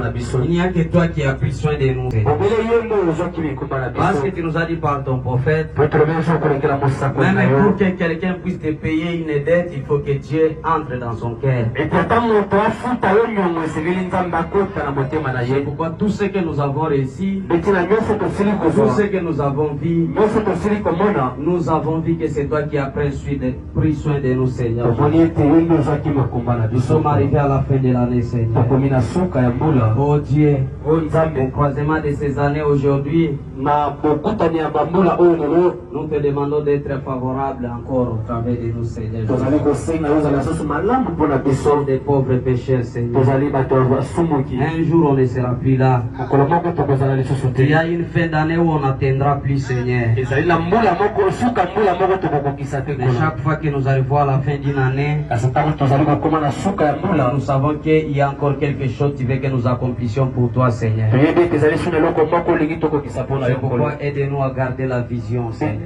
Il n'y a que toi qui as pris soin de nous. Parce que tu nous as dit par ton prophète, même pour que quelqu'un puisse te payer une dette, il faut que Dieu entre dans son cœur. C'est pourquoi tout ce que nous avons réussi, tout ce que nous avons vu, nous avons vu que c'est toi qui as pris soin de nous, Seigneur. Nous sommes arrivés à la fin de l'année, Seigneur. Oh Dieu, au croisement de ces années aujourd'hui, nous te demandons d'être favorable encore au travers de nous, Seigneur. Nous sommes des pauvres pécheurs, Seigneur. Un jour on ne sera plus là. Il y a une fin d'année où on n'atteindra plus, Seigneur. Mais chaque fois que nous arrivons à la fin d'une année, nous savons qu'il y a encore quelque chose qui veut que nous accomplissions pour toi, Seigneur. C'est pourquoi aide-nous à garder la vision, Seigneur.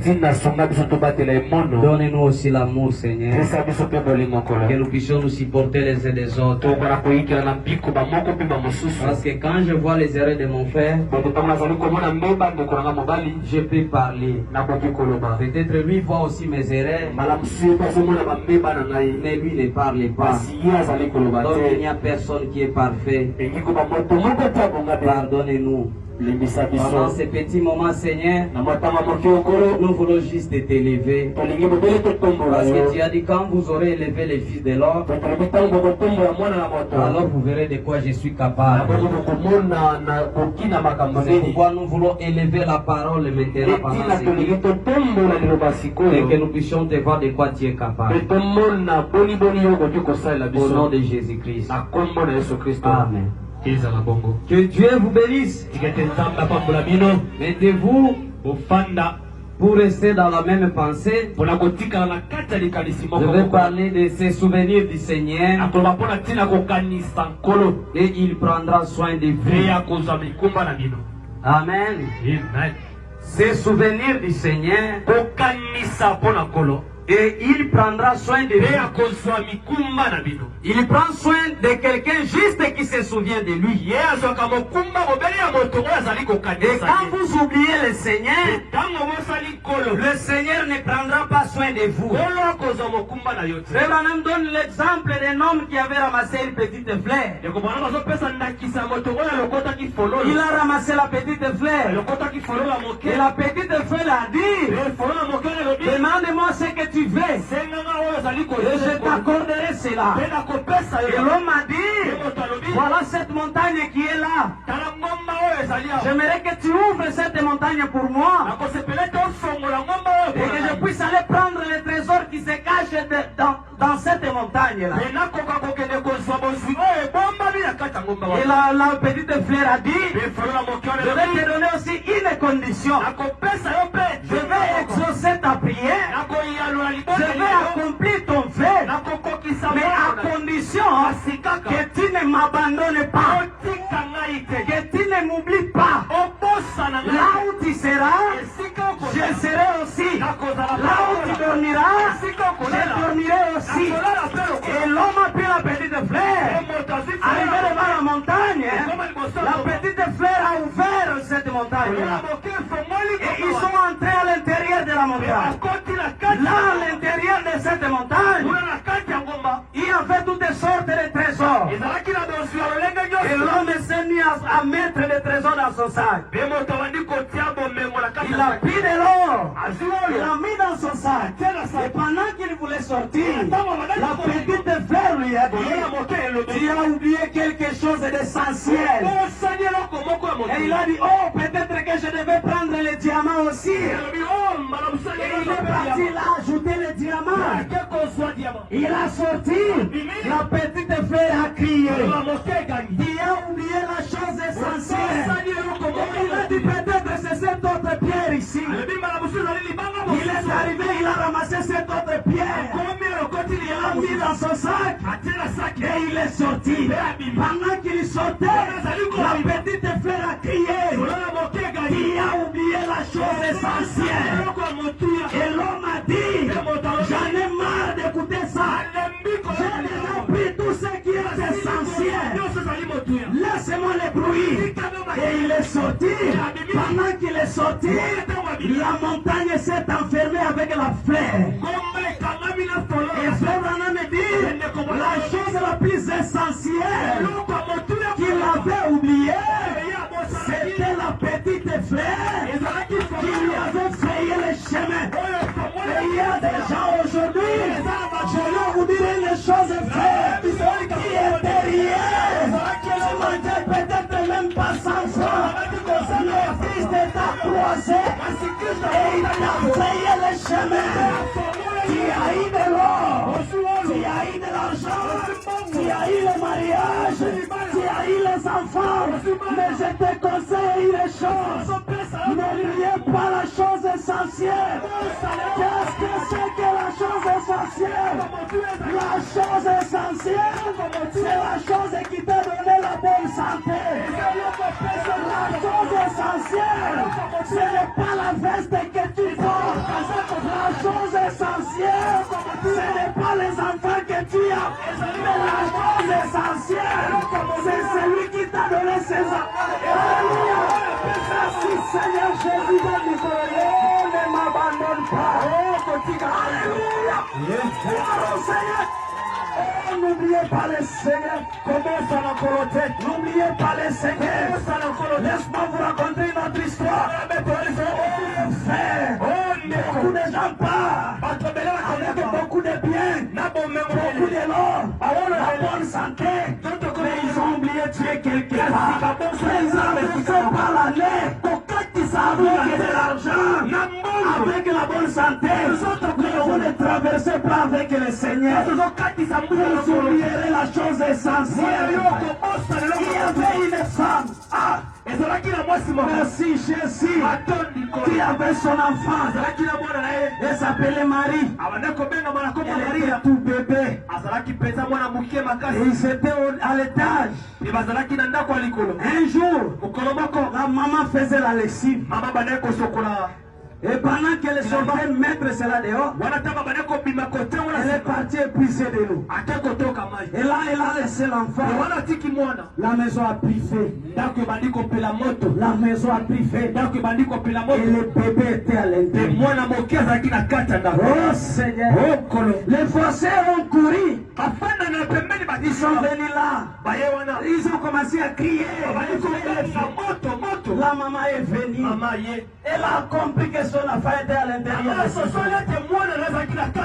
Donne-nous aussi l'amour, Seigneur. Que nous puissions nous supporter les uns des autres. Parce que quand je vois les erreurs de mon frère, je peux parler. Peut-être lui voit aussi mes erreurs, mais lui ne parle pas. Donc il n'y a personne qui est parfait. Pardonnez-nous. Pendant ces petits moments, Seigneur, nous voulons juste t'élever. Parce que tu as dit quand vous aurez élevé les fils de l'homme, alors vous verrez de quoi je suis capable. C'est pourquoi nous voulons élever la parole maintenant pendant ces jours, et que nous puissions te voir de quoi tu es capable. Au nom de Jésus-Christ. Amen. Que Dieu vous bénisse. Mettez-vous pour rester dans la même pensée. Je vais parler de ces souvenirs du Seigneur. Et il prendra soin de vous. Amen. Ces souvenirs du Seigneur. Et il prendra soin de vous. Il prend soin de quelqu'un juste qui se souvient de lui. Et quand vous oubliez le Seigneur ne prendra pas soin de vous. Même donne l'exemple d'un homme qui avait ramassé une petite fleur. Il a ramassé la petite fleur. Et la petite fleur a dit, demande-moi ce que tu veux, et je t'accorderai cela. Et l'homme a dit, voilà cette montagne qui est là. J'aimerais que tu ouvres cette montagne pour moi, et que je puisse aller prendre les trésors qui se cachent dans cette montagne-là. Et la petite fleur a dit, je vais te donner aussi une condition. Je vais exaucer ta prière, je vais accomplir ton vœu, mais à condition que tu ne m'abandonnes pas, que tu ne m'oublies pas. Là où tu seras, je serai aussi. Là où tu dormiras, je dormirai aussi. Et l'homme a pris la petite fleur, arrivé devant la montagne. La petite fleur a ouvert cette montagne-là, et ils sont entrés à l'intérieur de la montagne. Là, à l'intérieur de cette montagne, il y avait toutes sortes de trésors. Et l'homme s'est mis à mettre les trésors dans son sac. Il a pris de l'or, il l'a mis dans son sac. Et pendant qu'il voulait sortir, la petite fleur lui a dit, tu as oublié quelque chose d'essentiel. Et il a dit, oh, peut-être que je devais prendre les diamants aussi. Et il est parti là ajouter les diamants. Il a sorti, la petite fleur a crié, il a oublié la chose essentielle. Et il a dit, peut-être c'est cette autre pierre ici. Il est arrivé, il a ramassé cette autre pierre, il l'a mis dans son sac, et il est sorti. Pendant qu'il sortait, la petite fleur a crié, il a oublié la chose essentielle. Et l'homme a dit, j'en ai marre d'écouter ça. J'ai déjà pris tout ce qui est essentiel. laisse-moi le bruit. Et il est sorti. Pendant qu'il est sorti, la montagne s'est enfermée avec la fleur. Et frère Branham me dit, la chose la plus essentielle qu'il avait oubliée, c'était la petite fleur qui lui avait frayé le chemin. Et il y a des gens aujourd'hui, je leur vous dirai les choses frères, qui est derrière. Tu mangeais peut-être même pas 100 francs. Le Christ t'a croisé et il t'a frayé le chemin. Tu as eu de l'or, tu as eu de l'argent, tu as eu le mariage, tu as eu les enfants, mais je te conseille une chose, n'oubliez pas la chose essentielle. Qu'est-ce que c'est que la chose essentielle? La chose essentielle, c'est la chose qui t'a donné la bonne santé. La chose essentielle, ce n'est pas la veste que tu portes. La chose essentielle, ce n'est pas les enfants que tu as. Mais la chose essentielle, c'est celui qui t'a donné ses enfants. Alléluia. Merci Seigneur Jésus de Nicolas. Ne m'abandonne pas. Alléluia. Alors Seigneur. Oh, n'oubliez pas le Seigneur. Commence à l'encourager. N'oubliez pas le Seigneur. Laisse-moi vous raconter une autre histoire. Oh, frère. Beaucoup de gens partent avec beaucoup de biens, beaucoup de l'or, la bonne santé, mais ils ont oublié de tuer quelqu'un. Les hommes ne font pas l'année. Avec de l'argent, avec la bonne santé, mais vous ne traversez pas avec le Seigneur. Vous oublierez la chose essentielle. Il y avait une femme. Merci Jésus, qui avait son enfant. Elle s'appelait Marie. Elle était tout bébé. Et ils étaient à l'étage. Un jour, la maman faisait la lessive. Et pendant qu'elle sortait mettre cela dehors, elle est partie épuisée de l'eau. Et là, elle a laissé l'enfant. La maison a pris feu. La maison a pris feu. Et le bébé était à l'intérieur. Oh Seigneur. Les voisins ont couru. Ils sont venus là. Ils ont commencé à crier. La maman est venue. Elle a compris que son enfant était à l'intérieur.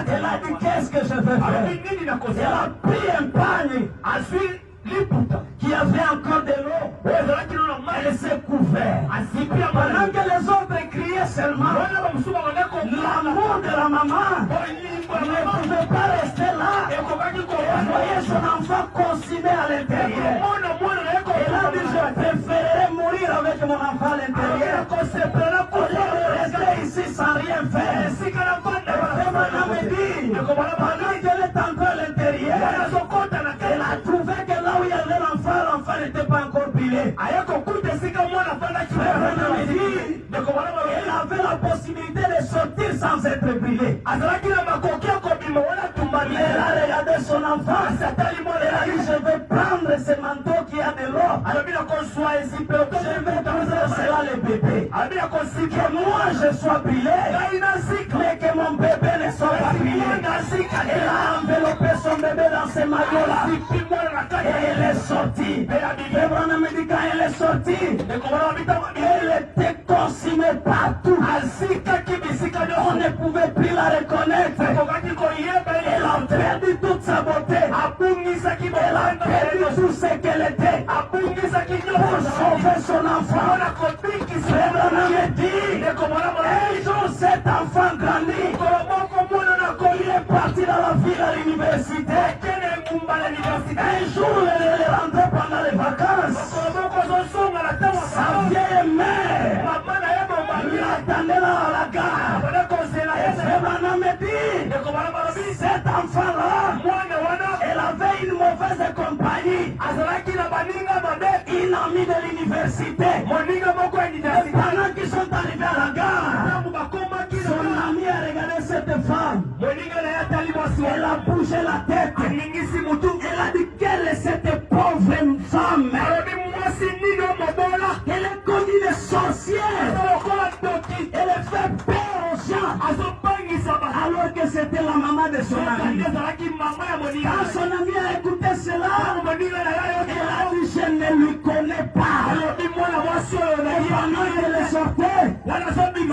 Elle a dit qu'est-ce que je vais faire. Elle a pris un panier qui avait encore de l'eau. Elle s'est couverte. Pendant que les autres criaient seulement, l'amour de la maman ne pouvait pas rester là. Elle voyait son enfant consumé à l'intérieur. Elle a dit je préférerais mourir avec mon enfant à l'intérieur au lieu de rester ici sans rien faire. Et Branham me dit, pendant qu'elle est entrée à l'intérieur, elle a trouvé que là où il y avait l'enfant n'était pas encore pilé. Frère Branham me dit, elle avait la possibilité de sortir sans être pilé. Elle a regardé son enfant. Elle a dit, je vais prendre ce manteau qui a de l'eau. Je vais prendre cela le bébé. Que moi je sois pilé, mais que mon bébé ne soit pas pilé. Elle a enveloppé son bébé dans ce maillot-là. Et elle est sortie. Le Branham me dit quand elle est sortie, elle était consumée partout. On ne pouvait plus la reconnaître. Elle a perdu toute sa beauté. Elle a perdu tout ce qu'elle était. Pour sauver son enfant. Le Branham me dit, un jour cet enfant grandit. Il est parti dans la ville à l'université. Un jour elle est rentrée pendant les vacances. Sa vieille mère l'attendait là à la gare. Et le Branham me dit, cet enfant-là, elle avait une mauvaise compagnie. Une amie de l'université. Et pendant qu'ils sont arrivés à la gare, son ami a regardé cette femme. Elle a bougé la tête. Elle a dit, quelle est cette pauvre femme? Elle est comme une sorcière. Elle fait peur aux gens. Alors que c'était la maman de son ami. Quand son ami a écouté cela, elle a dit je ne lui connais pas. Et pendant qu'elle est sortie,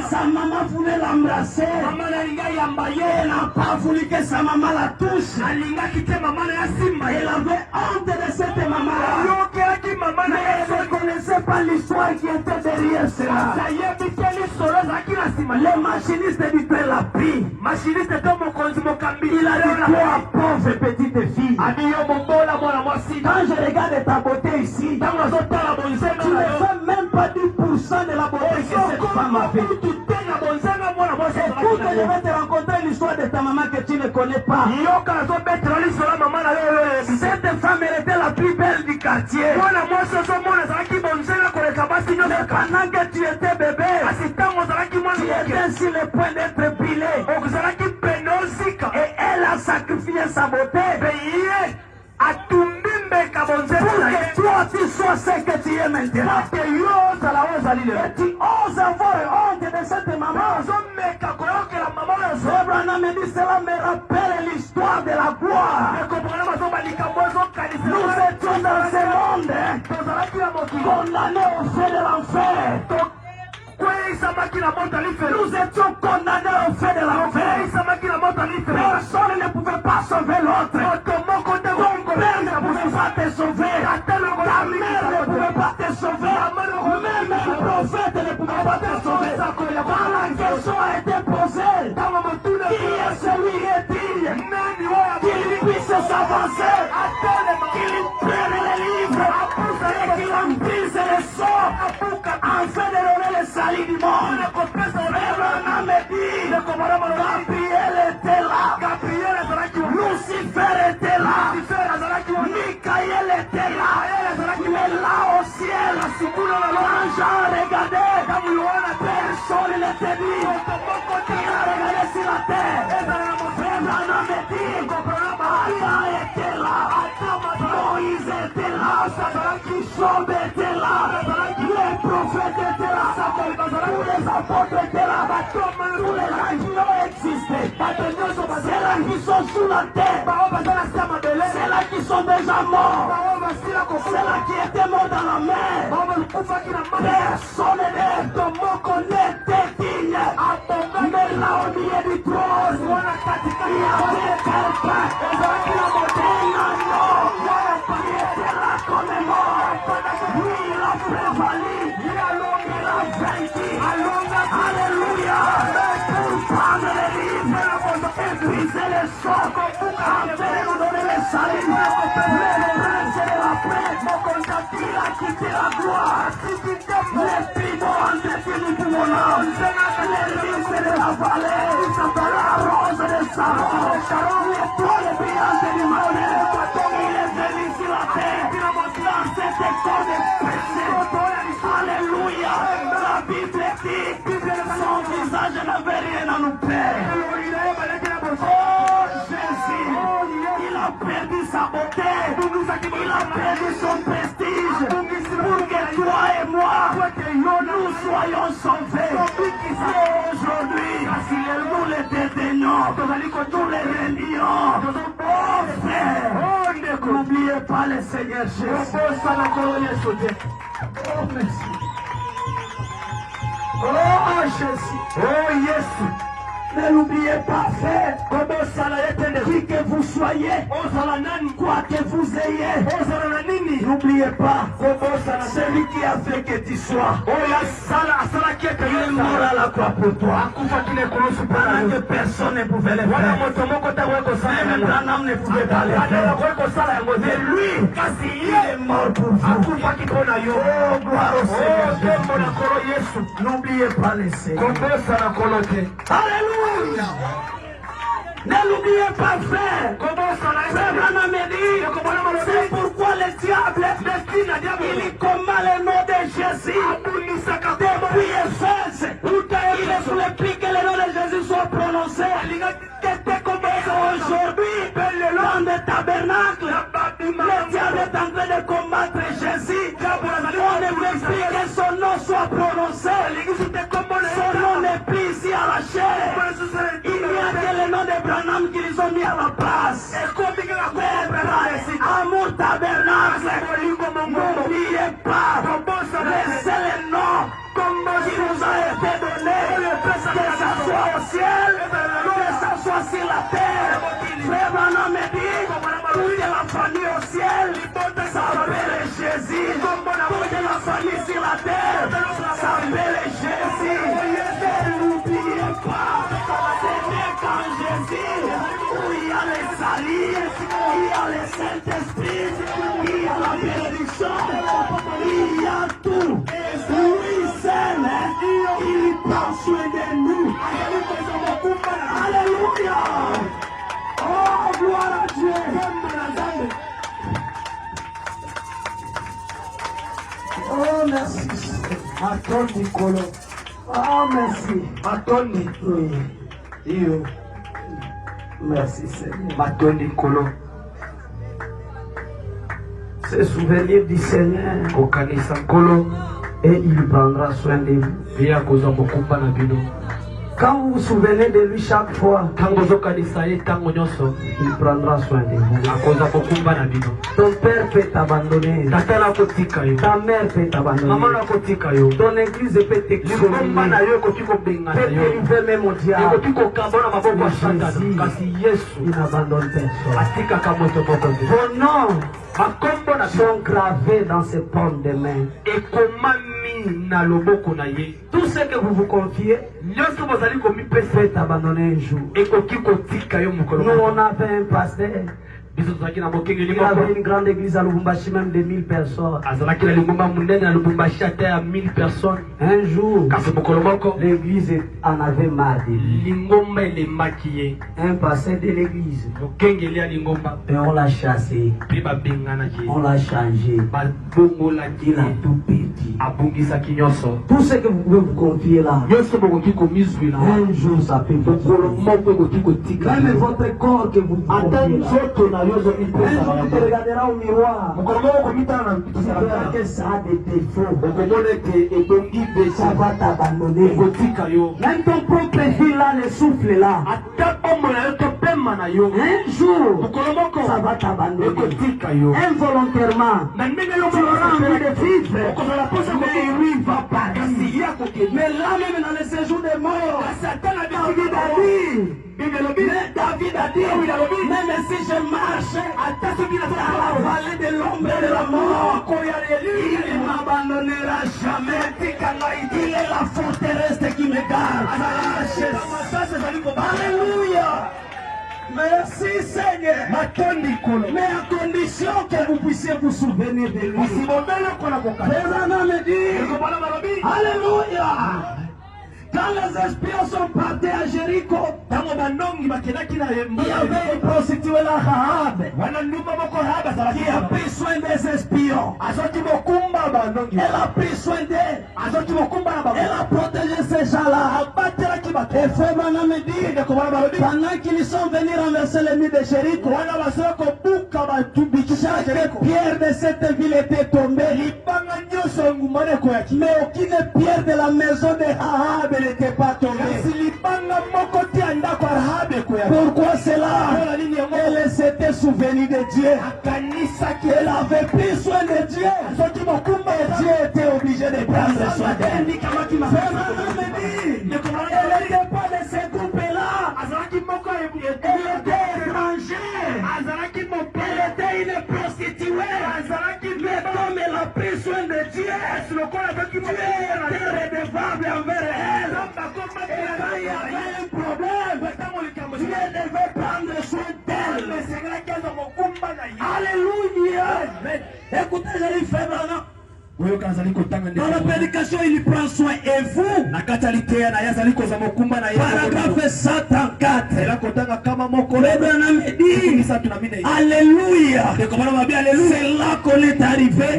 sa maman voulait l'embrasser. Elle n'a pas voulu que sa maman la touche. Elle avait honte de cette maman. Mais elle ne connaissait pas l'histoire qui était derrière cela. Les machinistes lui paient la prie. Il a dit toi pauvre petite fille. Quand je regarde ta beauté ici, tu ne fais même pas 10% de la beauté que cette femme a fait. Écoute, je vais te raconter l'histoire de ta maman que tu ne connais pas. Cette femme, elle était la plus belle du quartier. Pendant que tu étais bébé, tu étais sur le point d'être pilé. Et elle a sacrifié sa beauté pour que toi tu sois ce que tu es maintenant. Et tu oses avoir honte de cette maman. Abraham me dit cela me rappelle l'histoire de la gloire. Nous étions dans ce monde condamnés au feu de l'enfer. Nous étions condamnés au feu de l'enfer. Personne ne pouvait pas sauver l'autre. Ton père ne pouvait pas te sauver. Ta mère ne pouvait pas te sauver. Même un prophète ne pouvait pas te sauver. Quand la question a été posée, qui est celui qui est digne qu'il puisse s'avancer, qu'il prenne les livres et qu'il emplisse les sorts afin de donner le salut du monde. Abraham me dit, Gabriel était là, Lucifer était là, Michael était là, mais là au ciel, quand Jean regardait, personne n'était dit. Il a regardé sur la terre. Abraham me dit, Adam était là, Moïse était là, Job était là, les prophètes étaient là, tous les apôtres étaient là, tous les gens qui ont existé, ceux-là qui sont sous la terre, ceux-là qui sont déjà morts, ceux-là qui étaient morts dans la mer, personne n'était digne. Mais là au milieu du trône, il y avait quelqu'un, un agneau qui était là comme mort. Lui, il a prévalu, il a vaincu. Alléluia. Pour prendre les livres et briser les sorts, afin de nous donner le salut. Mais le prince de la paix, il a quitté la gloire. Les piments ont défini pour mon âme. Les lys de la vallée, la rose de Saron, l'étoile brillante du matin. Il est venu sur la terre dans cette école de péché. Alléluia. La Bible dit, son visage n'avait rien à nous perdre. Oh Jésus, il a perdu sa beauté, il a perdu son prestige, pour que toi et moi, nous soyons sauvés. Aujourd'hui, nous les dédaignons, nous les réunions. Oh frère, n'oubliez pas le Seigneur Jésus. Oh merci. Oh Jésus. Oh Jésus. Ne l'oubliez pas, frère, qui que vous soyez, quoi que vous ayez, n'oubliez pas, celui qui a fait que tu sois, il est mort à la croix pour toi, pendant que personne ne pouvait le faire, même Branham ne pouvait pas le faire, mais lui, il est mort pour vous. Oh, gloire au Seigneur. N'oubliez pas le Seigneur. Alléluia. Ne l'oubliez pas, frère. Frère Branham me dit, c'est pourquoi le diable, il combat le nom de Jésus. Depuis Éphèse, il explique que le nom de Jésus soit prononcé. Et aujourd'hui, dans le tabernacle, le diable est en train de combattre Jésus. On ne Depuis que son nom soit prononcé, son nom n'est plus ici à la chair. Il n'y a que le nom de Branham qu'ils ont mis à la place. Amour tabernacle, n'oubliez pas, laissez le nom qui nous a été donné, que ça soit au ciel, que ça soit sur la terre. Frère Branham me dit, toute la famille au ciel s'appelle Jésus, toute la famille sur la terre s'appelle Jésus. N'oubliez pas, c'est quand Jésus, où il y a les salis, il y a le Saint-Esprit, il y a la bénédiction, il y a tout. Lui seul, il prend soin de nous. Alléluia. Oh, gloire à Dieu. Oh, merci. Attends, Nicolo. Oh, merci. Attends, Nicolo. Merci, Seigneur. Attends, Nicolo. Se souvenir du Seigneur. Et il prendra soin de vous. Quand vous vous souvenez de lui chaque fois, il prendra soin de vous. Ton père peut t'abandonner. Ta mère peut t'abandonner. Ton église peut t'excommunier. Peut délivrer même au diable. Jésus, il n'abandonne personne. Vos noms sont gravés dans ses paumes de main. Tout ce que vous vous confiez peut abandonner un jour. Nous on avait un pasteur. Il avait une grande église à Lubumbashi, même de 1000 personnes. Un jour, l'église en avait marre de lui. Un pasteur de l'église. Et on l'a chassé. On l'a changé. Il a tout pété. Tout ce que vous pouvez vous confier là, un jour ça peut vous. Même votre corps que vous confiez là. Un jour tu te regarderas au miroir. Tu verras que ça a des défauts. Ça va t'abandonner. Même ton propre fils là, le souffle là. Un jour, ça va t'abandonner. Involontairement, tu auras envie de vivre. Mais lui va partir. Mais là même dans le séjour des morts, David a dit, même si je marche dans la vallée de l'ombre de la mort, il ne m'abandonnera jamais. Il est la forteresse qui me garde. Alléluia. Merci Seigneur. Mais à condition que vous puissiez vous souvenir de lui. Président me dit, Alléluia. Quand les espions sont partis à Jéricho, il y avait une prostituée là, Rahab, qui a pris soin des espions. Elle a pris soin d'elle. Elle a protégé ces gens-là. Et Frère Branham me dit, pendant qu'ils sont venus renverser les murs de Jéricho, chaque pierre de cette ville était tombée. Mais aucune pierre de la maison de Rahab n'était pas tombée. Pourquoi cela? Elle s'était souvenue de Dieu. Elle avait pris soin de Dieu. Et Dieu était obligé de prendre soin d'elle. Elle n'était pas de ce groupe-là. Elle était étrangère. Elle était une prostituée. Mais comme elle a pris soin de Dieu, Dieu était redevable envers elle. Et quand il y avait un problème, Dieu devait prendre soin d'elle. Alléluia. Écoutez, je lui fais maintenant. Dans la prédication, il prend soin. Et vous, paragraphe 134, Alléluia. C'est là qu'on est arrivé.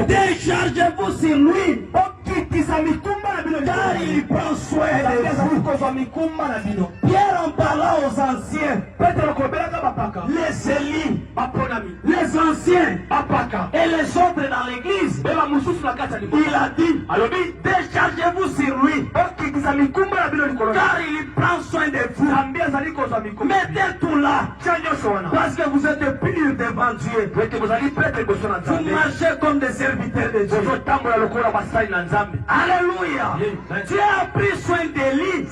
Déchargez-vous sur lui, car il prend soin de vous. Pierre en parlant aux anciens, les élus, les anciens et les autres dans l'église, il a dit, déchargez-vous sur lui, car il prend soin de vous. Mettez tout là, parce que vous êtes purs devant Dieu. Vous marchez comme des serviteurs de Dieu. Alléluia. Dieu a pris soin d'Élie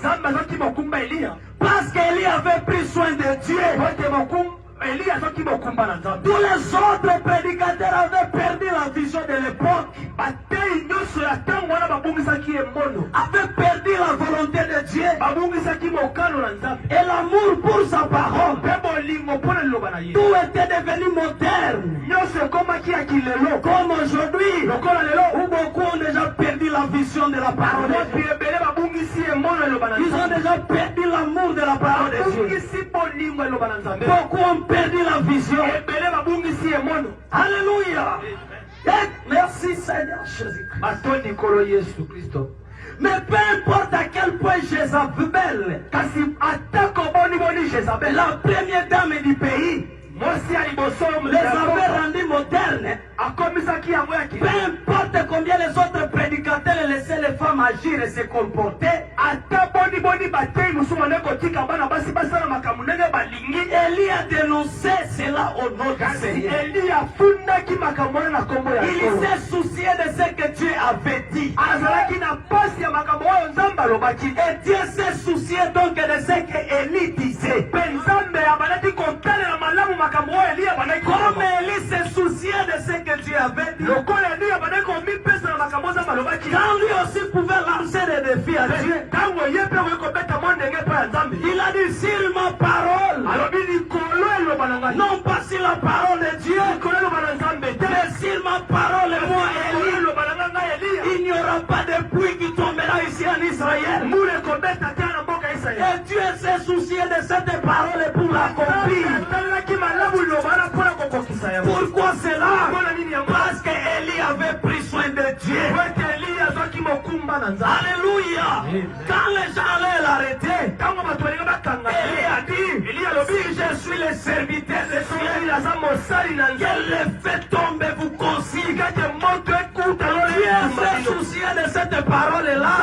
parce qu'Élie avait pris soin de Dieu. Tous les autres prédicateurs avaient perdu la vision de l'époque, avaient perdu la volonté de Dieu et l'amour pour sa parole. Tout était devenu moderne, comme aujourd'hui, où beaucoup ont déjà perdu la vision de la parole de Dieu. Ils ont déjà perdu l'amour de la parole de Dieu. Beaucoup ont perdu la vision. Alléluia. Merci Seigneur Jésus-Christ. Mais peu importe à quel point Jézabel, la première dame du pays, les avait rendus modernes. Peu importe combien les autres prédicateurs laissaient les femmes agir et se comporter, Élie a dénoncé cela au nom du Seigneur. Il s'est soucié de ce que Dieu avait dit. Et Dieu s'est soucié donc de ce que Élie disait. Comme Élie s'est soucié de ce que Dieu avait dit, quand lui aussi pouvait lancer des défis à Dieu, il a dit sur ma parole, non pas sur la parole de Dieu, mais sur ma parole, moi Élie, il n'y aura pas de pluie qui tombera ici en Israël. Et Dieu s'est soucié de cette parole pour l'accomplir. Pourquoi cela? Parce qu'Élie avait pris soin de Dieu. Alléluia. Quand les gens allaient l'arrêter, Élie a dit, si je suis le serviteur de Dieu, qu'elle les fait tomber, vous consigne. Dieu s'est soucié de cette parole-là,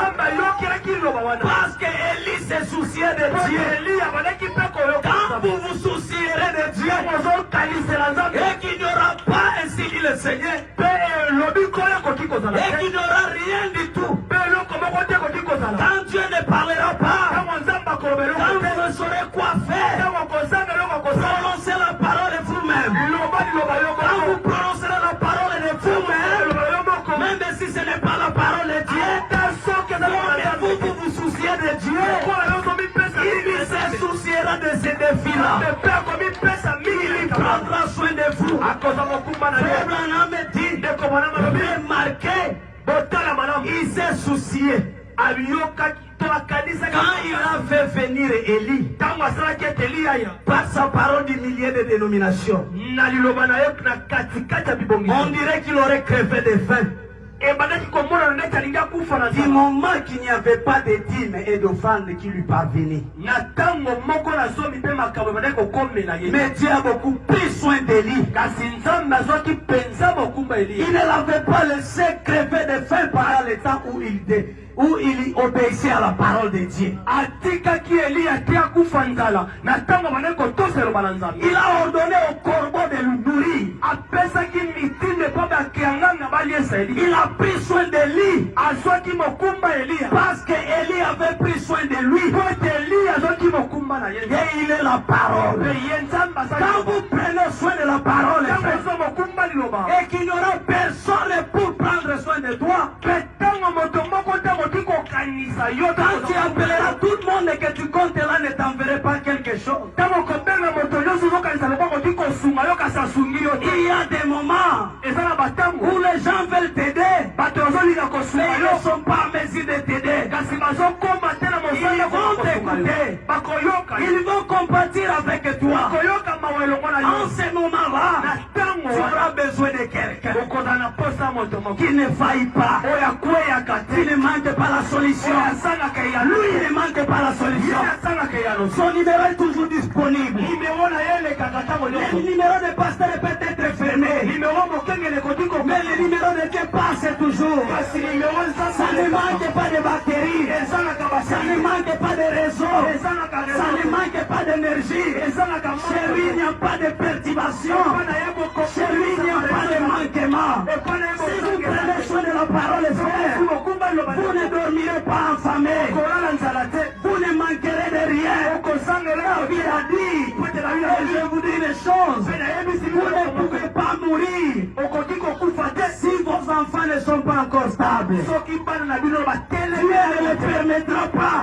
parce qu'Élie s'est soucié de Dieu. Quand vous vous soucierez de Dieu, et qu'il n'y aura pas, ainsi dit le Seigneur, et qu'il n'y aura rien du tout, quand Dieu ne parlera pas, quand vous ne saurez quoi faire, prononcez la parole de vous-même. Quand vous prononcerez la parole de vous-même, même si ce n'est pas la parole de Dieu, vous vous souciez de Dieu, il se souciera de ces défis-là. Il prendra soin de vous. Frère Branham dit, remarquez, il s'est soucié. Quand il a fait venir Élie, par sa parole du millier de dénominations, on dirait qu'il aurait crevé de faim. Du moment qu'il n'y avait pas de dîmes et d'offrandes qui lui parvenaient. Mais Dieu a beaucoup pris soin d'Élie. Il ne l'avait pas laissé crever de faim pendant le temps où il obéissait à la parole de Dieu. Il a ordonné au corbeau de le nourrir. Il a pris soin d'Élie parce qu'Élie avait pris soin de lui. Et il est la parole. Quand vous prenez soin de la parole, et qu'il n'y aura personne pour prendre soin de toi, quand tu appelleras tout le monde et que tu comptes là, ne t'enverrai pas quelque chose. Il y a des moments où les gens veulent t'aider, mais ils ne sont pas en mesure de t'aider. Ils vont t'écouter, ils vont compatir avec toi. En ce moment-là, tu auras besoin de quelqu'un. qui ne faille pas, qui ne manque pas la solution. Lui, il ne manque pas la solution. Son numéro est toujours disponible. Le numéro de pasteur peut être fermé, mais le numéro de Dieu passe toujours. Ça ne manque pas de batterie, ça ne manque pas de réseau, ça ne manque pas d'énergie. Chez lui, il n'y a pas de perturbation. Chez lui, il n'y a pas de manquement. Si vous prenez soin de la parole, frère, vous ne dormirez pas affamé. Vous ne manquerez de rien. David a dit, et je vous dis les choses, vous ne pouvez pas mourir si vos enfants ne sont pas encore stables. Dieu ne le permettra pas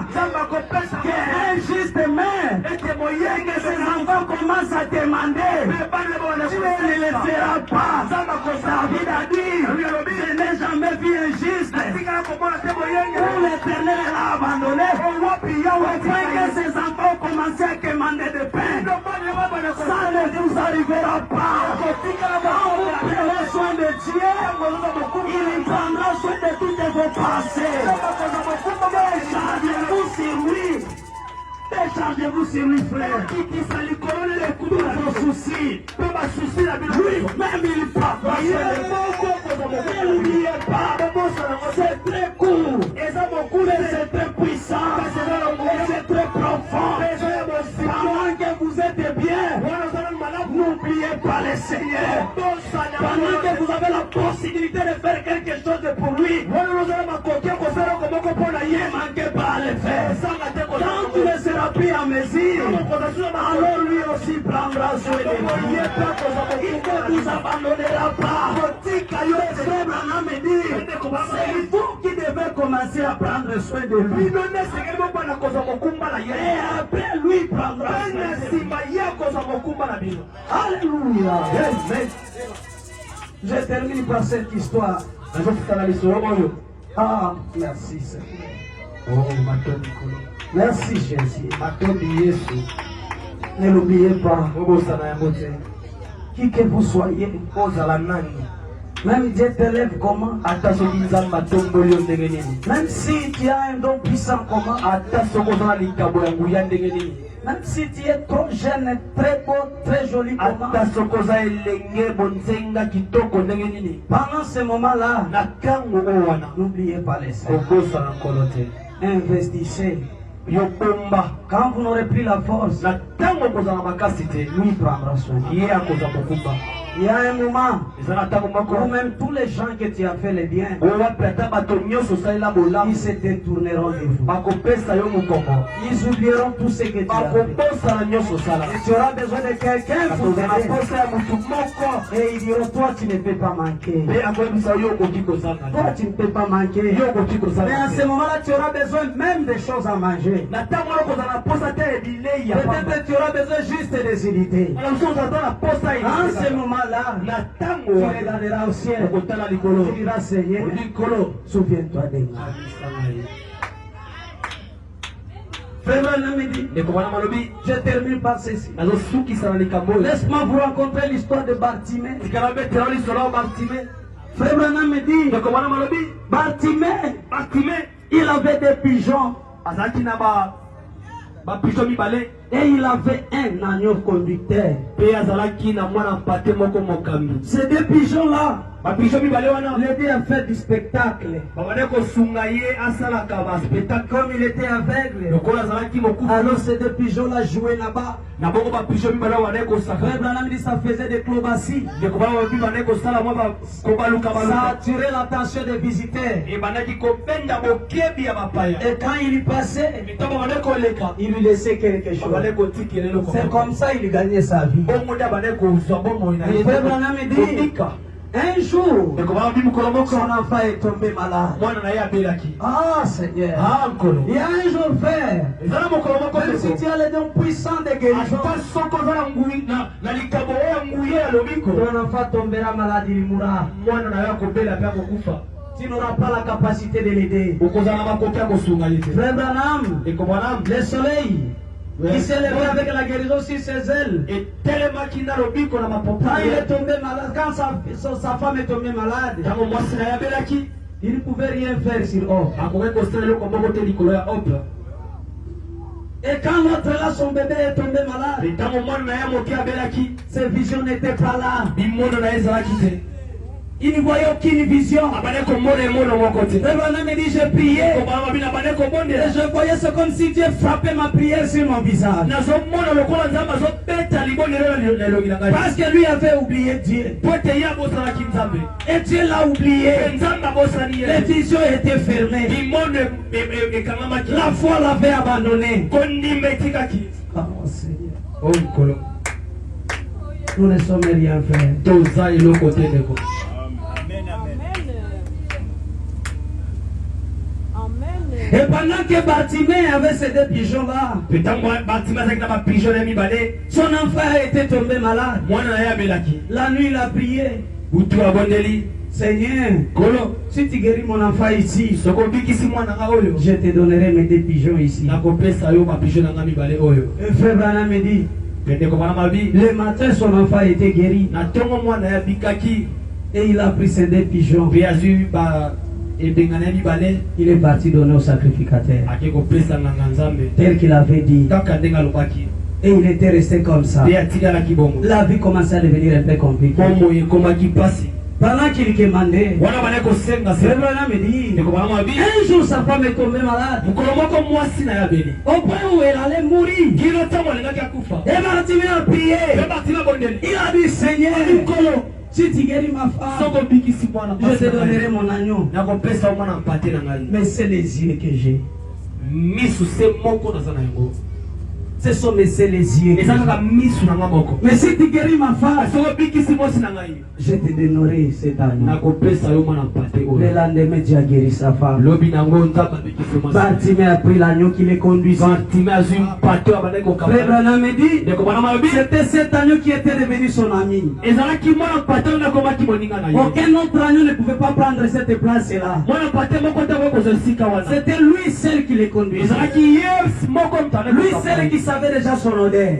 qu'un juste main, que ses enfants commencent à demander. Dieu ne le fera pas. David a dit, je n'ai jamais vu un juste où l'Éternel l'a abandonné, au point que ses enfants ont commencé à demander de pain. Ça ne vous arrivera pas. Quand vous prenez soin de Dieu, il prendra soin de toutes vos pensées. Déchargez-vous sur lui. Déchargez-vous sur lui, frère. Tous vos soucis. Lui-même, il parle. N'oubliez pas, c'est très court. C'est très puissant. Et c'est très profond. Pendant que vous êtes bien, n'oubliez pas le Seigneur. Pendant que vous avez la possibilité de faire quelque chose pour lui, ne manquez pas à le faire. Quand tu ne seras plus en mesure, alors lui aussi prendra soin de vous. Il ne vous abandonnera pas. Frère Branham me dit, c'est vous qui devez commencer à prendre soin de lui. Et après lui prendra soin de lui. Alléluia. Je termine par cette histoire. Ah, merci Seigneur. Merci Jésus. Ne l'oubliez pas. Qui que vous soyez, même Dieu t'élève comment? Même si tu as un don puissant comment? Même si tu es trop jeune, très beau, très joli comment? Pendant ce moment-là, n'oubliez pas les saints. Investissez. Quand vous n'aurez plus la force, lui prendra soin. Il y a un moment où même tous les gens que tu as fait le bien, ils se détourneront de vous. Ils oublieront tout ce que tu as fait. Et tu auras besoin de quelqu'un pour t'aider. Et ils diront, toi tu ne peux pas manquer. Toi tu ne peux pas manquer. Mais à ce moment-là, tu auras besoin même des choses à manger. Peut-être tu auras besoin juste des idées. En ce moment-là, tu regarderas au ciel. Tu diras, Seigneur, souviens-toi de moi. Je termine par ceci. Laisse-moi vous raconter l'histoire de Bartimée. Frère Branham me dit, Bartimée, il avait des pigeons. Et il avait un agneau conducteur. Ces deux pigeons-là l'aidaient à faire du spectacle. Comme il était aveugle, alors ces deux pigeons-là jouaient là-bas. Frère Branham dit ça faisait des clobassis. Ça attirait l'attention des visiteurs. Et quand il y passait, il lui laissait quelque chose. C'est comme ça qu'il gagnait sa vie. Et Frère Branham dit, un jour, son enfant est tombé malade. Ah Seigneur, il y a un jour, frère, même si tu as les dons puissants de guérison, ton enfant tombera malade, il mourra. Tu n'auras pas la capacité de l'aider. Frère Branham, le soleil Il s'est levé avec la guérison sur ses ailes. Quand il est tombé malade, quand sa femme est tombée malade, il ne pouvait rien faire sur Hope. Et quand l'autre là, son bébé est tombé malade, ses visions n'étaient pas là. Il ne voyait aucune vision. Me dit, j'ai prié. Et je voyais c'est comme si Dieu frappait ma prière sur mon visage. Parce que lui avait oublié Dieu. Et Dieu l'a oublié. Les visions étaient fermées. La foi l'avait abandonné. Oh Seigneur. Nous ne sommes rien fait. Et pendant que Bartimée avait ces deux pigeons-là, son enfant était tombé malade. La nuit, il a prié. Seigneur, si tu guéris mon enfant ici, je te donnerai mes deux pigeons ici. Et frère Branham me dit, le matin, son enfant était guéri. Et il a pris ses deux pigeons. Il est parti donner au sacrificateur, tel qu'il avait dit. Et il était resté comme ça. La vie commençait à devenir un peu compliquée. Pendant qu'il demandait, me dit, un jour sa femme est tombée malade, au point où elle allait mourir. Et Bartimée a prié. Il a dit, Seigneur, si tu guéris ma femme, je te donnerai mon agneau. Mais c'est les yeux que j'ai. Ce sont mes les yeux. Mais si tu guéris ma femme, je te donnerai cet agneau. Le lendemain, tu as guéri sa femme. Bartimée a pris l'agneau qui les conduisait. Frère Branham me dit, c'était cet agneau qui était devenu son ami. Aucun autre agneau ne pouvait pas prendre cette place-là. C'était lui seul qui les conduisait. Lui seul qui savait déjà son odeur.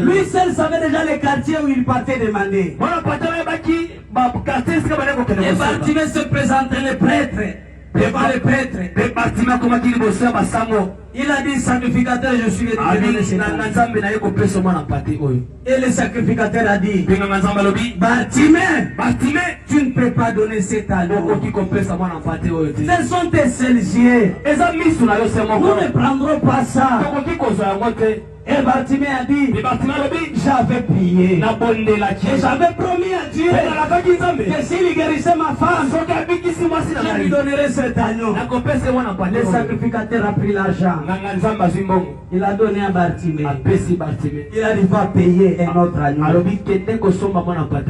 Lui seul savait déjà les quartiers où il partait demander. Et Bartimée se présentait le prêtre. Devant le prêtre. Il a dit, sacrificateur, je suis venu. Et le sacrificateur a dit, Bartimée, tu ne peux pas donner cet agneau. Ce sont tes seuls yeux. Nous ne prendrons pas ça. Et Bartimée a dit, j'avais prié. Et j'avais promis à Dieu que s'il guérissait ma femme, je lui donnerais cet agneau. Le sacrificateur a pris l'argent. Il a donné à Bartimée. Il a dit, va payer un autre agneau.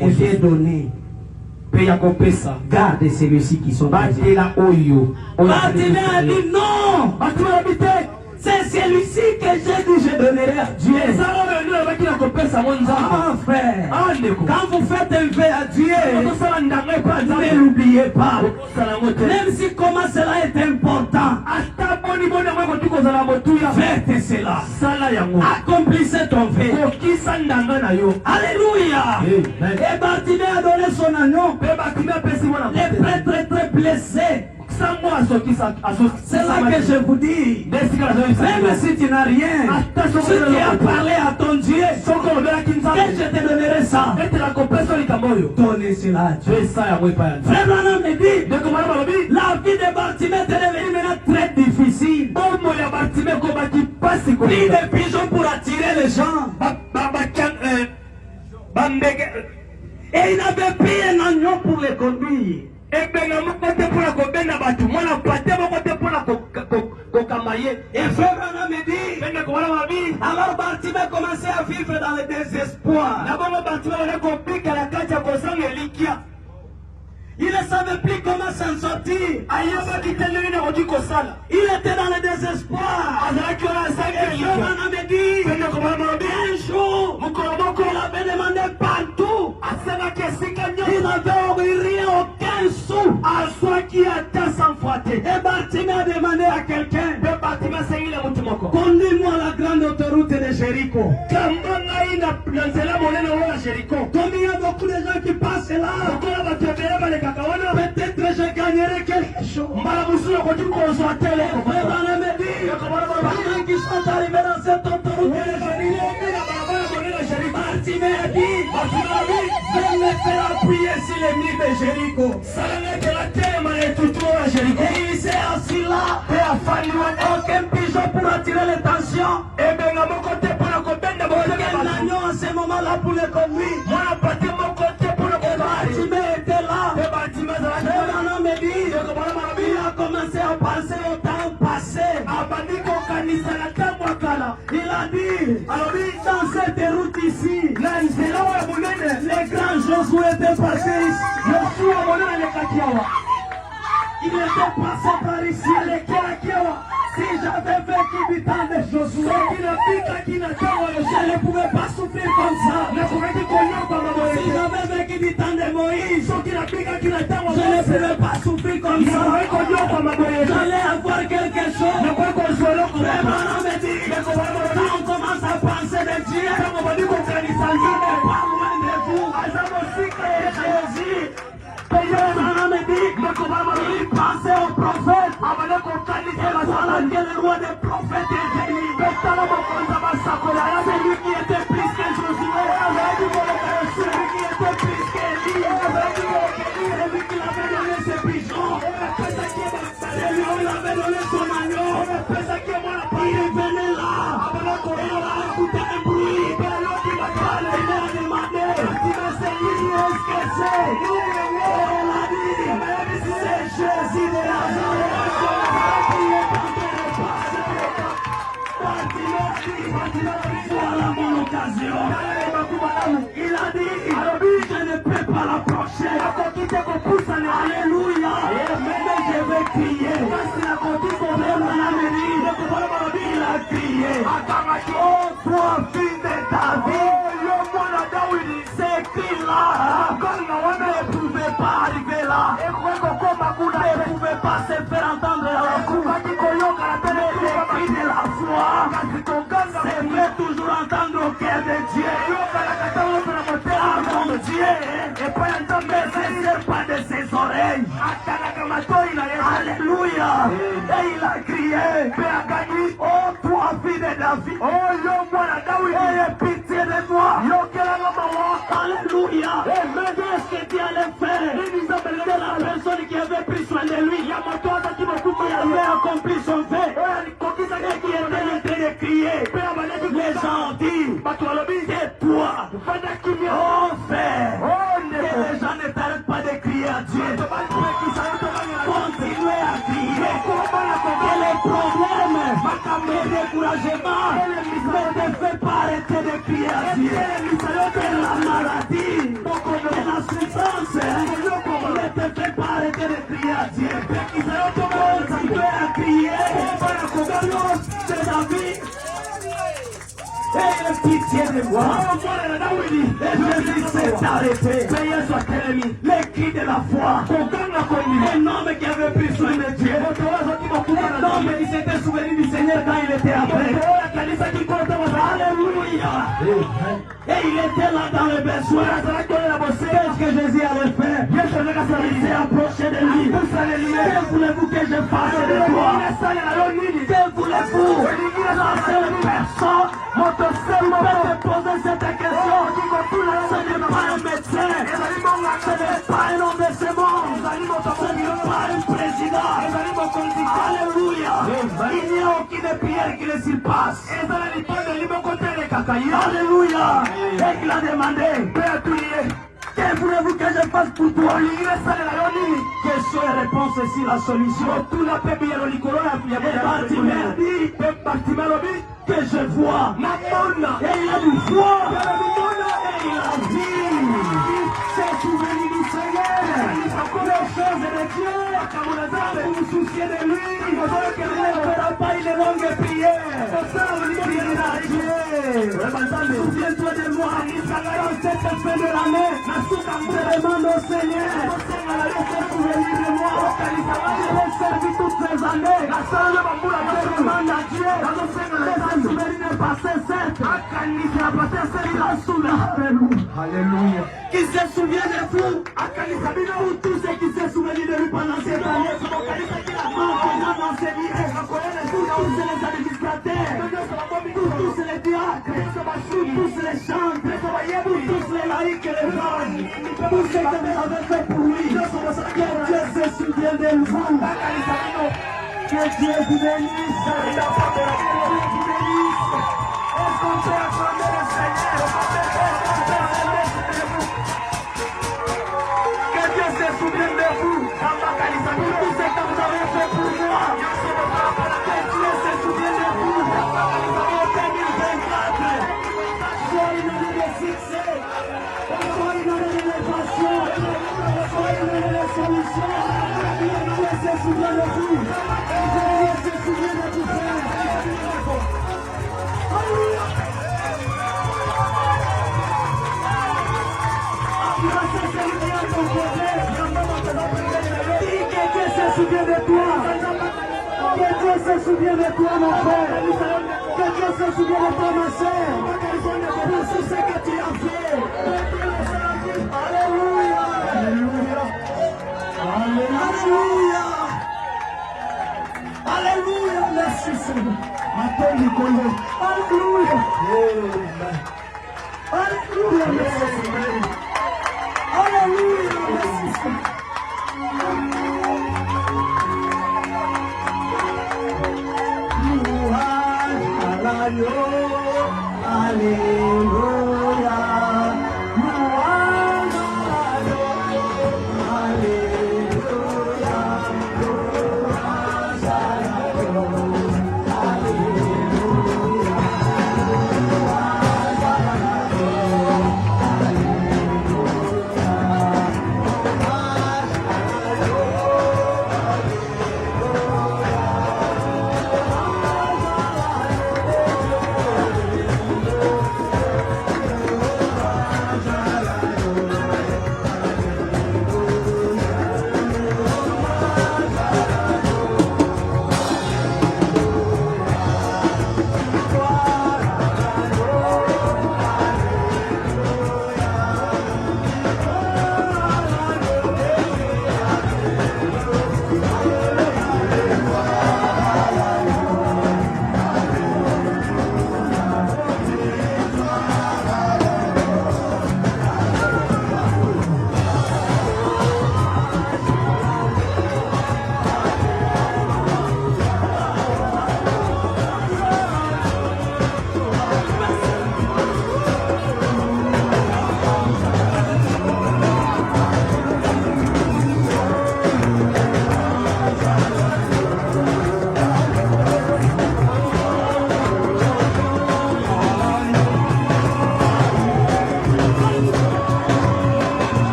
Et j'ai donné. Garde celui-ci qui sont Bartimée a dit non. C'est celui-ci que j'ai dit je donnerai à Dieu. Ah frère, quand vous faites un vœu à Dieu, ne l'oubliez pas. Même si comment cela est important, faites cela. Accomplissez ton vœu. Alléluia. Et Bartimée a donné son agneau. Le prêtre est très blessé. C'est là que je vous dis, même si tu n'as rien, si tu as parlé à ton Dieu, que je te donnerai ça. Donnez cela à Dieu. Frère Branham me dit, la vie de Bartimée est devenue maintenant très difficile. Pris des pigeons pour attirer les gens. Et il avait pris un agneau pour les conduire. Et frère Branham me dit, alors Bartimée commençait à vivre dans le désespoir. Il ne savait plus comment s'en sortir. Il était dans le désespoir. Et frère Branham me dit, un jour, il avait demandé partout. Il n'avait rien, aucun sou. Et Bartimée a demandé à quelqu'un, conduis-moi à la grande autoroute de Jéricho. Comme il y a beaucoup de gens qui passent là, peut-être je gagnerai quelque chose. Pendant qu'ils sont arrivés dans cette autoroute, Bartimée a dit, je vais me faire appuyer sur les murs de Jéricho. Et il s'est assis là, aucun pigeon pour attirer l'attention. Aucun agneau en ce moment-là pour le conduire. Bartimée était là. Et mon homme me dit, il a commencé à penser au temps passé. Il a dit, dans cette route ici, les grands Josué étaient passés ici. Il était passé par ici. Si j'avais vécu du temps de Josué, je ne pouvais pas souffrir comme ça. Si j'avais vécu du temps de Moïse, je ne pouvais pas souffrir comme ça. J'allais avoir quelque chose. Vraiment, on me dit, quand on commence à penser de Dieu, on n'est pas loin de vous. Jésus, Maman me dit, il pensait au prophète. Et voilà que le roi des prophètes est venu. Celui qui était plus que Josué, celui qui était plus qu'Élie, celui qui avait donné ses pigeons, celui qui avait donné son agneau. Il venait là, et on a écouté un bruit. Il a demandé, c'est lui, est-ce que c'est? C'est Jésus de Nazareth. Voilà mon occasion. Il a dit, je ne peux pas l'approcher. Alléluia. Mais je vais crier. Il a crié. Oh, toi, fille de David. Ces cris-là ne pouvaient pas arriver là. Ne pouvaient pas se faire entendre à la cour. Mais les cris de la foi se fait toujours entendre au cœur de Dieu. Ah mon Dieu, ne sert pas de ses oreilles. Alléluia. Et il a crié, oh toi fille de David, ayez pitié de moi. Alléluia. Qu'est-ce que Dieu allait faire? C'est la personne qui avait pris soin de lui, qui avait accompli son fait, et qui était en train de crier. Les gens ont dit, tais-toi, oh frère, que les gens ne t'arrêtent pas de crier à Dieu. Continuez à crier. Que les problèmes, les découragements ne te fait pas arrêter de crier à Dieu. Que la maladie, que la souffrance ne te fait pas arrêter de crier à Dieu. Continuez à crier. C'est la vie. Ayez pitié de moi. Et Jésus s'est arrêté. Les cris de la foi. Un homme qui avait pris soin de Dieu. Un homme qui s'était souvenu du Seigneur quand il était avec. Alléluia. Et il était là dans le besoin. Qu'est-ce que Jésus allait faire? Il s'est approché de lui. Que voulez-vous que je fasse de toi? Que voulez-vous? La seule personne qui peut te poser cette question, ce n'est pas un médecin, ce n'est pas un homme de ce monde, ce n'est pas un président. Alléluia. Il n'y a aucune prière qui ne s'y passe. Alléluia. Et il a demandé, que voulez-vous que je fasse pour toi? Question et réponse ici, la solution. Et Bartimée dit que je vois. Et il a du foi. Et il a dit, c'est souvenu du Seigneur. Les choses de Dieu, vous vous souciez de lui. Il ne fera pas une longue prière. Souviens-toi de moi. Dans cette fin de l'année, je demande au Seigneur de se souvenir de moi. années, je demande à Dieu de se souvenir du passé 7. Alléluia. Qui se souvient de vous? Pour tous ceux qui se souviennent de lui pendant cette année, maintenant dans ces vies, pour tous les administrateurs, pour tous les diacres, pour tous les chants, pour tous les laïcs et les femmes, pour ceux qui avaient fait pour lui, que Dieu se souvienne de vous. Que Dieu vous bénisse. Que Dieu vous bénisse. Est-ce qu'on peut acclamer le Seigneur? Que Dieu se souvienne de vous. Pour tout ce que vous avez fait pour moi. Que Dieu se souvienne de vous. En 2024. Sois une année de succès. Sois une année d'élévation. Sois une année de solution. Dieu se souvient de vous. Dieu se souvient de vous, frère. Alléluia. Dis que Dieu se souvient de toi. Que Dieu se souvient de toi, mon frère. Que Dieu se souvient de toi, ma soeur. Pour tout ce que tu as fait. Alléluia. Alléluia. Alléluia. Alléluia. Merci Seigneur. Alléluia. Alléluia. Merci Seigneur. Alléluia. Merci Seigneur. Alléluia.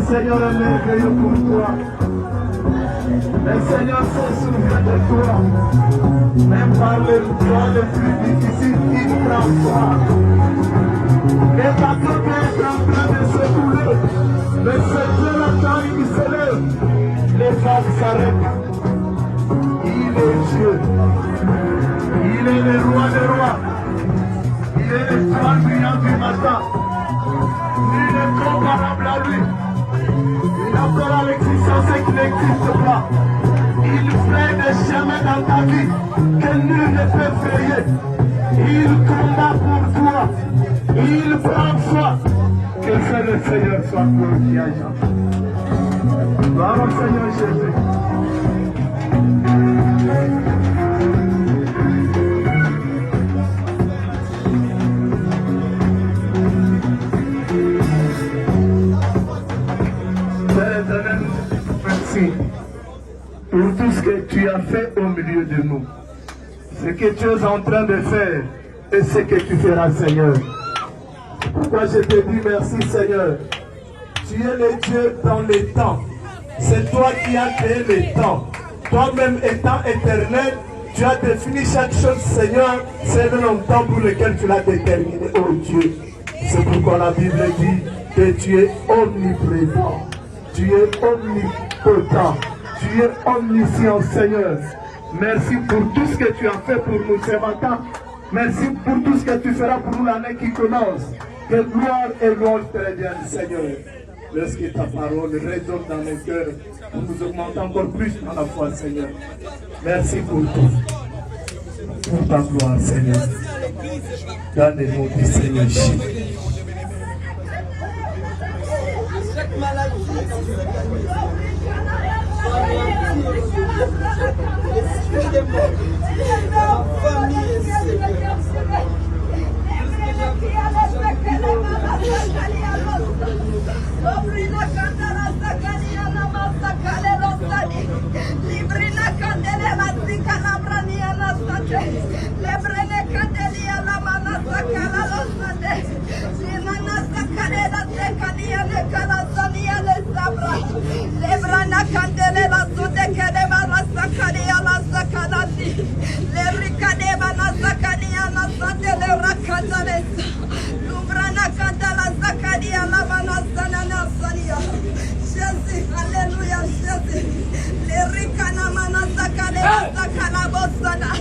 Seigneur est merveilleux pour toi. Le Seigneur se souvient de toi. Même par les temps les plus difficiles, il prend soin. Les bateaux sont en train de se couler. Le Seigneur attend, il se lève. Les femmes s'arrêtent. Il est Dieu. Il est le roi des rois. Il est l'étoile brillante du matin. Il est comparable à lui. Il appelle à l'existence ce qui n'existe pas. Il fait des chemins dans ta vie que nul ne peut frayer. Il combat pour toi. Il prend soin. Que c'est le Seigneur soit glorifié à jamais. Gloire au Seigneur Jésus. Merci pour tout ce que tu as fait au milieu de nous. Ce que tu es en train de faire et ce que tu feras, Seigneur. Pourquoi je te dis merci, Seigneur. Tu es le Dieu dans les temps. C'est toi qui as créé les temps. Toi-même étant éternel, tu as défini chaque chose, Seigneur, selon le temps pour lequel tu l'as déterminé, oh Dieu. C'est pourquoi la Bible dit que tu es omniprésent. Tu es omnipotent. Tu es omniscient, Seigneur. Merci pour tout ce que tu as fait pour nous ce matin. Merci pour tout ce que tu feras pour nous l'année qui commence. Que gloire et louange te reviennent, Seigneur. Lorsque ta parole résonne dans nos cœurs, pour nous augmenter encore plus dans la foi, Seigneur. Merci pour tout. Pour ta gloire, Seigneur. Dans le nom du Seigneur Jésus. Alléluia, Jésus. Les ricana mana zakane zakana bosana.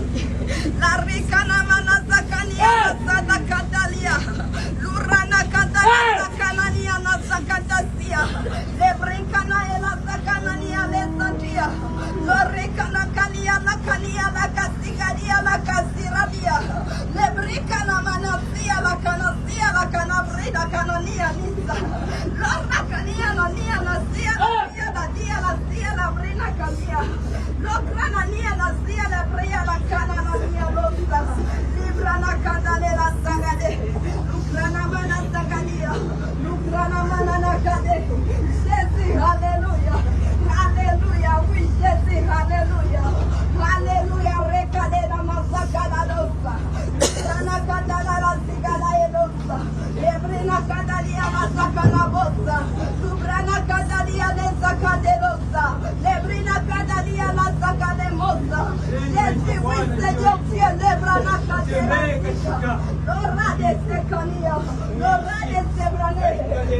La ricana mana zakania sada kadalia. Lurana kadalia zakanania na zakadasia. Le brincana ela zakanania le sandia. Loricana kania la kania la kasikadia la kasiradia. Le brincana mana sia la kanasia la kanabrida kanania nisa. Lorna kania na nia na sia. La sia la brina camia, l'ocrana nia la sia la bria la cana la nia losa, librana candale la sagade, l'ucrana mana sagadia, l'ucrana mana nakade, Jésus, alléluia, alléluia, oui Jésus, alléluia, alléluia, recade la masaka la losa, l'ucrana candala la sigala e losa, librina candalia la sakana bosa, l'ucrana candalia le sakade Lebrina Cadalia la saca de moza. Jésus, oui, Seigneur, tu es Lebrana Cadalia. L'ora de Secania, l'ora de Sebrane,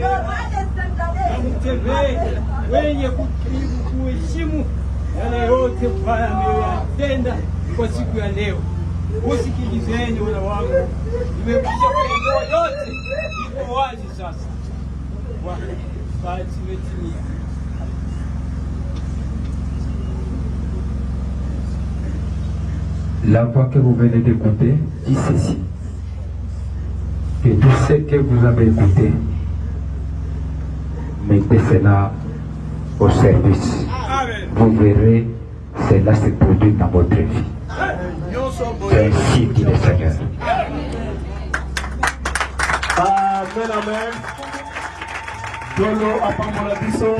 l'ora de Sendale. Wenye kuheshimu yale yote Bwana ameyatenda kwa siku ya leo. Usikilizeni wana wangu, nimekwisha kuelewa yote, iko wazi sasa. Bwana, bahati imetimia. La voix que vous venez d'écouter dit ceci, que tout ce que vous avez écouté, mettez cela au service. Vous verrez cela se produire dans votre vie. C'est ainsi dit le Seigneur. Amen, amen. Dolo apambola biso.